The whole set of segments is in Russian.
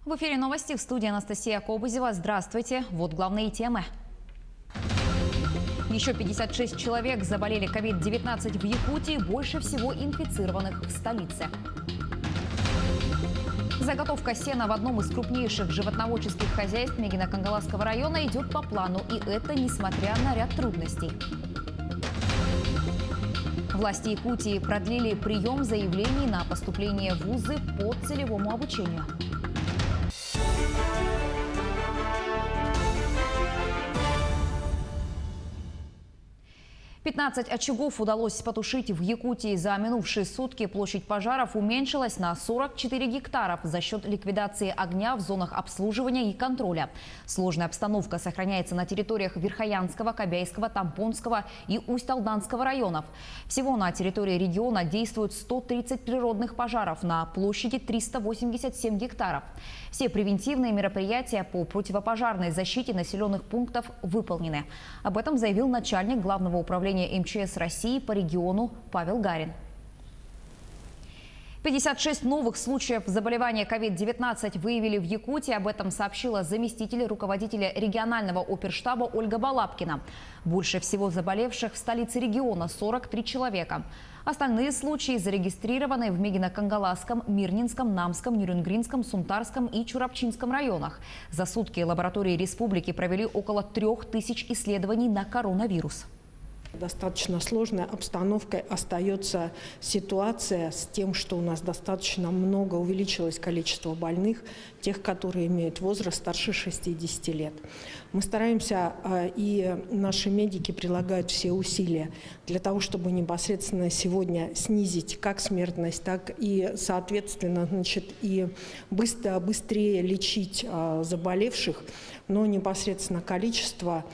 В эфире новости, в студии Анастасия Кобызева. Здравствуйте. Вот главные темы. Еще 56 человек заболели COVID-19 в Якутии, больше всего инфицированных в столице. Заготовка сена в одном из крупнейших животноводческих хозяйств Мегино-Кангаласского района идет по плану, и это несмотря на ряд трудностей. Власти Якутии продлили прием заявлений на поступление в вузы по целевому обучению. 15 очагов удалось потушить в Якутии за минувшие сутки. Площадь пожаров уменьшилась на 44 гектаров за счет ликвидации огня в зонах обслуживания и контроля. Сложная обстановка сохраняется на территориях Верхоянского, Кобяйского, Тампонского и Усть-Алданского районов. Всего на территории региона действуют 130 природных пожаров на площади 387 гектаров. Все превентивные мероприятия по противопожарной защите населенных пунктов выполнены. Об этом заявил начальник Главного управления МЧС России по региону Павел Гарин. 56 новых случаев заболевания COVID-19 выявили в Якутии. Об этом сообщила заместитель руководителя регионального оперштаба Ольга Балапкина. Больше всего заболевших в столице региона – 43 человека. Остальные случаи зарегистрированы в Мегино-Кангаласском, Мирнинском, Намском, Нюрюнгринском, Сунтарском и Чурапчинском районах. За сутки лаборатории республики провели около 3000 исследований на коронавирус. Достаточно сложной обстановкой остается ситуация с тем, что у нас достаточно много увеличилось количество больных, тех, которые имеют возраст старше 60 лет. Мы стараемся, и наши медики прилагают все усилия для того, чтобы непосредственно сегодня снизить как смертность, так и, соответственно, и быстрее лечить заболевших, но непосредственно количество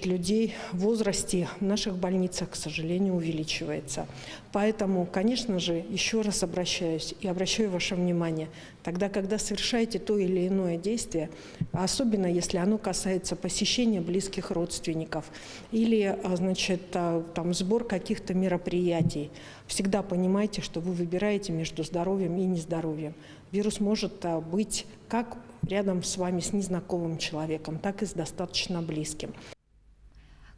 людей в возрасте в наших больницах, к сожалению, увеличивается. Поэтому, конечно же, еще раз обращаюсь и обращаю ваше внимание, тогда, когда совершаете то или иное действие, особенно если оно касается посещения близких родственников или, сбор каких-то мероприятий, всегда понимайте, что вы выбираете между здоровьем и нездоровьем. Вирус может быть как рядом с вами с незнакомым человеком, так и с достаточно близким.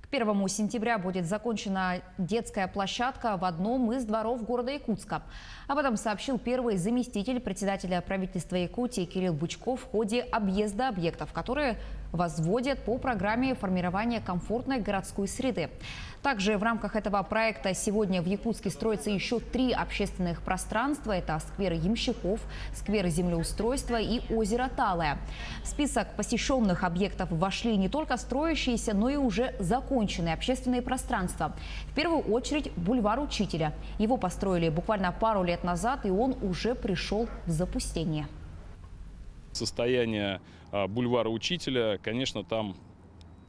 К 1 сентября будет закончена детская площадка в одном из дворов города Якутска. Об этом сообщил первый заместитель председателя правительства Якутии Кирилл Бычков в ходе объезда объектов, которые возводят по программе формирования комфортной городской среды. Также в рамках этого проекта сегодня в Якутске строятся еще 3 общественных пространства. Это сквер Ямщиков, сквер землеустройства и озеро Талое. В список посещенных объектов вошли не только строящиеся, но и уже законченные общественные пространства. В первую очередь бульвар Учителя. Его построили буквально пару лет назад, и он уже пришел в запустение. Состояние бульвара Учителя, конечно, там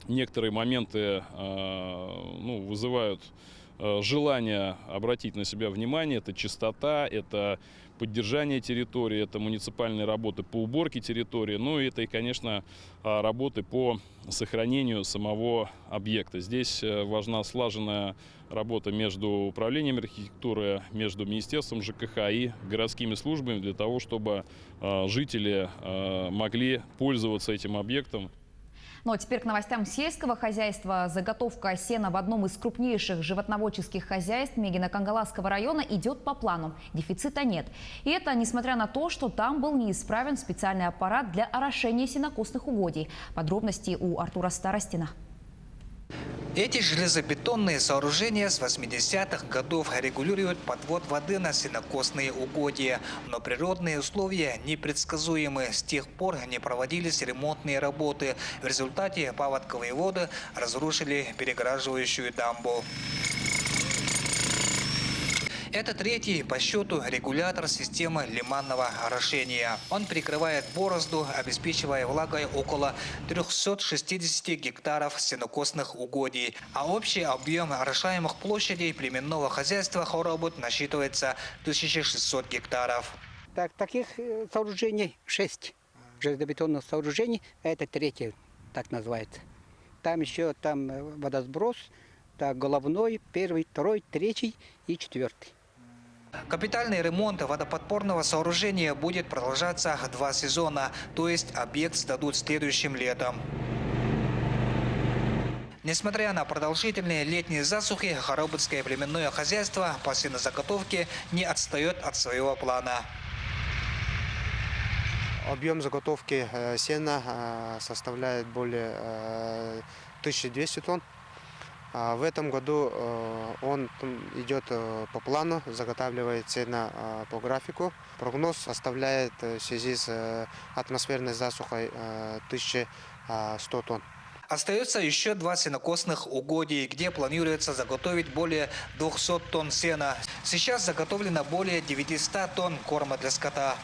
некоторые моменты вызывают желание обратить на себя внимание. Это чистота, это поддержание территории, это муниципальные работы по уборке территории, ну и это, конечно, работы по сохранению самого объекта. Здесь важна слаженная работа между управлением архитектуры, между Министерством ЖКХ и городскими службами для того, чтобы жители могли пользоваться этим объектом. Ну а теперь к новостям сельского хозяйства. Заготовка сена в одном из крупнейших животноводческих хозяйств Мегино-Кангаласского района идет по плану. Дефицита нет. И это несмотря на то, что там был неисправен специальный аппарат для орошения сенокосных угодий. Подробности у Артура Старостина. Эти железобетонные сооружения с 80-х годов регулируют подвод воды на сенокосные угодья. Но природные условия непредсказуемы. С тех пор не проводились ремонтные работы. В результате паводковые воды разрушили перегораживающую дамбу. Это 3-й по счету регулятор системы лиманного орошения. Он прикрывает борозду, обеспечивая влагой около 360 гектаров сенокосных угодий. А общий объем орошаемых площадей племенного хозяйства Хоробут насчитывается 1600 гектаров. Таких сооружений 6 железобетонных сооружений. Это 3-й, так называется. Там еще водосброс, головной, 1-й, 2-й, 3-й и 4-й. Капитальный ремонт водоподпорного сооружения будет продолжаться 2 сезона, то есть объект сдадут следующим летом. Несмотря на продолжительные летние засухи, Харобытское племенное хозяйство по сенозаготовке не отстает от своего плана. Объем заготовки сена составляет более 1200 тонн. В этом году он идет по плану, заготавливает сено по графику. Прогноз составляет в связи с атмосферной засухой 1100 тонн. Остается еще 2 сенокосных угодий, где планируется заготовить более 200 тонн сена. Сейчас заготовлено более 900 тонн корма для скота.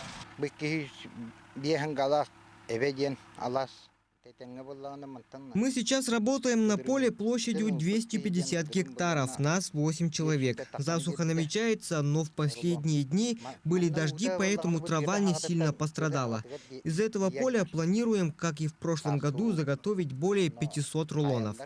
Мы сейчас работаем на поле площадью 250 гектаров, нас 8 человек. Засуха намечается, но в последние дни были дожди, поэтому трава не сильно пострадала. Из этого поля планируем, как и в прошлом году, заготовить более 500 рулонов.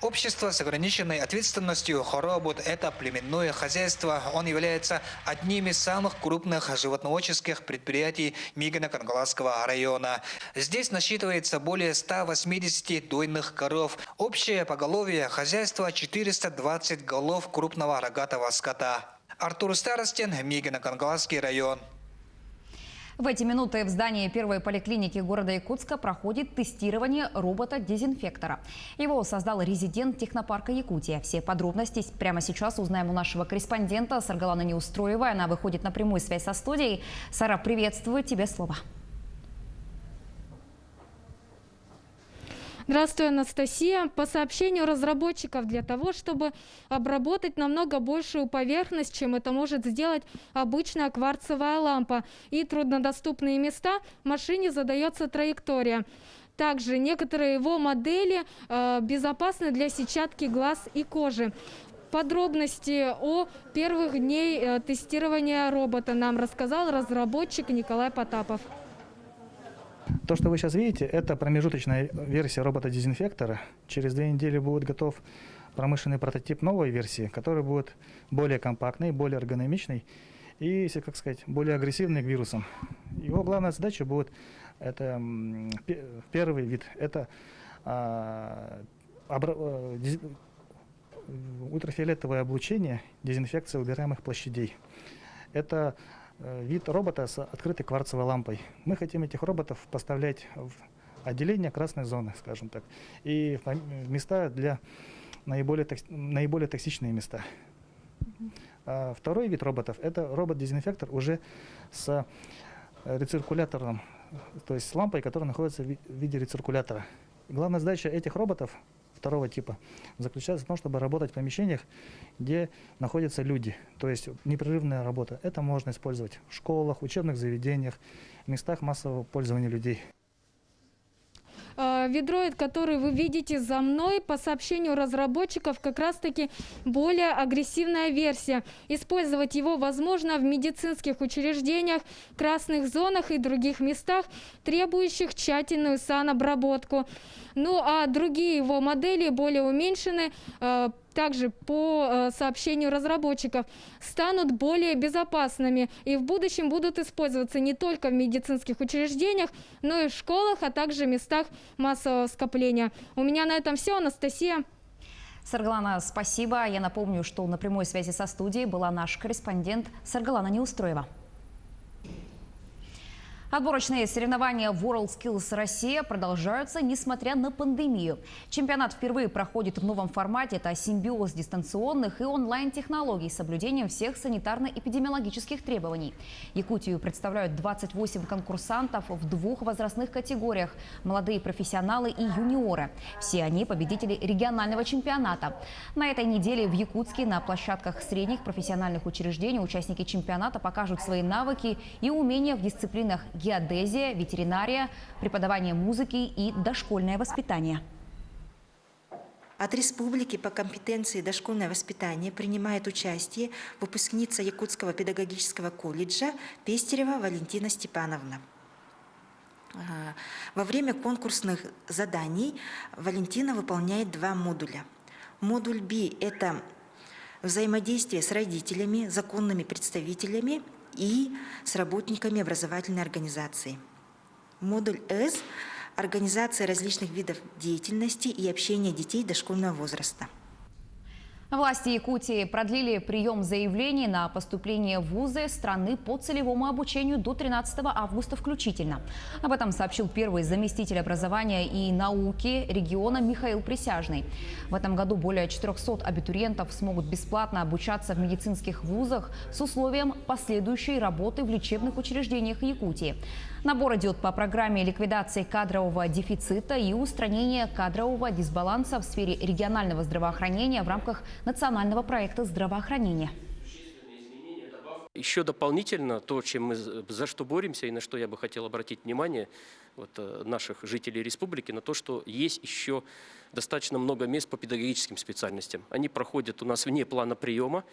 Общество с ограниченной ответственностью Хоробут – это племенное хозяйство. Он является одним из самых крупных животноводческих предприятий Мигино-Кангаласского района. Здесь насчитывается более 180 дойных коров. Общее поголовье хозяйства – 420 голов крупного рогатого скота. Артур Старостин, Мигино-Кангаласский район. В эти минуты в здании первой поликлиники города Якутска проходит тестирование робота-дезинфектора. Его создал резидент технопарка Якутия. Все подробности прямо сейчас узнаем у нашего корреспондента Саргаланы Неустроевой. Она выходит на прямую связь со студией. Сара, приветствую, тебе слово. Здравствуй, Анастасия. По сообщению разработчиков, для того, чтобы обработать намного большую поверхность, чем это может сделать обычная кварцевая лампа, и труднодоступные места, машине задается траектория. Также некоторые его модели безопасны для сетчатки глаз и кожи. Подробности о первых дней тестирования робота нам рассказал разработчик Николай Потапов. То, что вы сейчас видите, это промежуточная версия робота-дезинфектора. Через 2 недели будет готов промышленный прототип новой версии, который будет более компактный, более эргономичный и, если как сказать, более агрессивный к вирусам. Его главная задача будет, это первый вид, это ультрафиолетовое облучение, дезинфекция убираемых площадей. Это вид робота с открытой кварцевой лампой. Мы хотим этих роботов поставлять в отделение красной зоны, скажем так, и в места для наиболее токсичные места. Второй вид роботов – это робот-дезинфектор уже с рециркулятором, то есть с лампой, которая находится в виде рециркулятора. Главная задача этих роботов второго типа заключается в том, чтобы работать в помещениях, где находятся люди. То есть непрерывная работа. Это можно использовать в школах, учебных заведениях, местах массового пользования людей. Ведроид, который вы видите за мной, по сообщению разработчиков, как раз-таки более агрессивная версия. Использовать его возможно в медицинских учреждениях, красных зонах и других местах, требующих тщательную санобработку. Ну а другие его модели более уменьшены, также по сообщению разработчиков, станут более безопасными и в будущем будут использоваться не только в медицинских учреждениях, но и в школах, а также местах массового скопления. У меня на этом все. Анастасия. Саргалана, спасибо. Я напомню, что на прямой связи со студией была наш корреспондент Саргалана Неустроева. Отборочные соревнования WorldSkills Россия продолжаются, несмотря на пандемию. Чемпионат впервые проходит в новом формате. Это симбиоз дистанционных и онлайн-технологий с соблюдением всех санитарно-эпидемиологических требований. Якутию представляют 28 конкурсантов в 2 возрастных категориях – молодые профессионалы и юниоры. Все они победители регионального чемпионата. На этой неделе в Якутске на площадках средних профессиональных учреждений участники чемпионата покажут свои навыки и умения в дисциплинах геодезия, ветеринария, преподавание музыки и дошкольное воспитание. От республики по компетенции дошкольное воспитание принимает участие выпускница Якутского педагогического колледжа Пестерева Валентина Степановна. Во время конкурсных заданий Валентина выполняет 2 модуля. Модуль B – это взаимодействие с родителями, законными представителями и с работниками образовательной организации. Модуль С – организация различных видов деятельности и общения детей дошкольного возраста. Власти Якутии продлили прием заявлений на поступление в вузы страны по целевому обучению до 13 августа включительно. Об этом сообщил первый заместитель образования и науки региона Михаил Присяжный. В этом году более 400 абитуриентов смогут бесплатно обучаться в медицинских вузах с условием последующей работы в лечебных учреждениях Якутии. Набор идет по программе ликвидации кадрового дефицита и устранения кадрового дисбаланса в сфере регионального здравоохранения в рамках национального проекта здравоохранения. Еще дополнительно то, за что боремся и на что я бы хотел обратить внимание наших жителей республики, на то, что есть еще достаточно много мест по педагогическим специальностям. Они проходят у нас вне плана приема.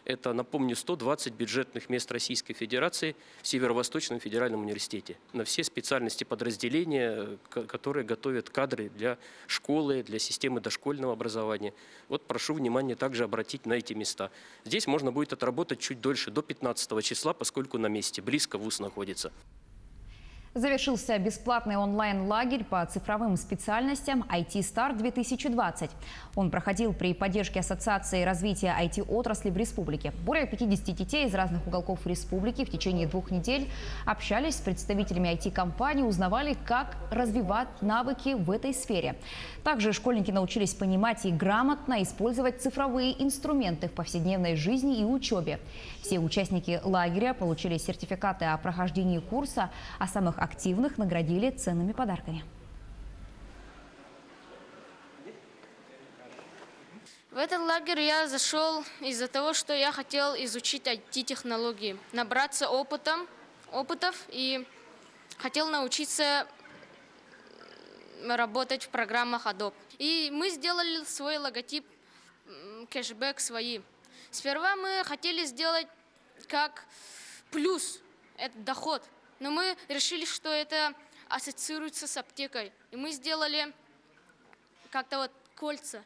Это, напомню, 120 бюджетных мест Российской Федерации в Северо-Восточном федеральном университете. На все специальности подразделения, которые готовят кадры для школы, для системы дошкольного образования. Вот прошу внимания также обратить на эти места. Здесь можно будет отработать чуть дольше, до 15 числа, поскольку на месте, близко вуз находится. Завершился бесплатный онлайн-лагерь по цифровым специальностям IT-Старт-2020. Он проходил при поддержке Ассоциации развития IT-отрасли в республике. Более 50 детей из разных уголков республики в течение 2 недель общались с представителями IT-компаний, узнавали, как развивать навыки в этой сфере. Также школьники научились понимать и грамотно использовать цифровые инструменты в повседневной жизни и учебе. Все участники лагеря получили сертификаты о прохождении курса, а самых активных наградили ценными подарками. В этот лагерь я зашел из-за того, что я хотел изучить IT-технологии, набраться опытов и хотел научиться работать в программах Adobe. И мы сделали свой логотип, кэшбэк свои. Сперва мы хотели сделать как плюс, это доход. Но мы решили, что это ассоциируется с аптекой. И мы сделали как-то кольца.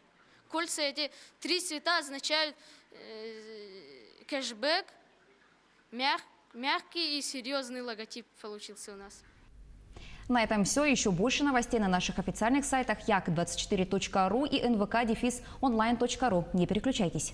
Кольца, эти 3 цвета означают кэшбэк, мягкий и серьезный логотип получился у нас. На этом все. Еще больше новостей на наших официальных сайтах як24.ру и nvk-online.ru. Не переключайтесь.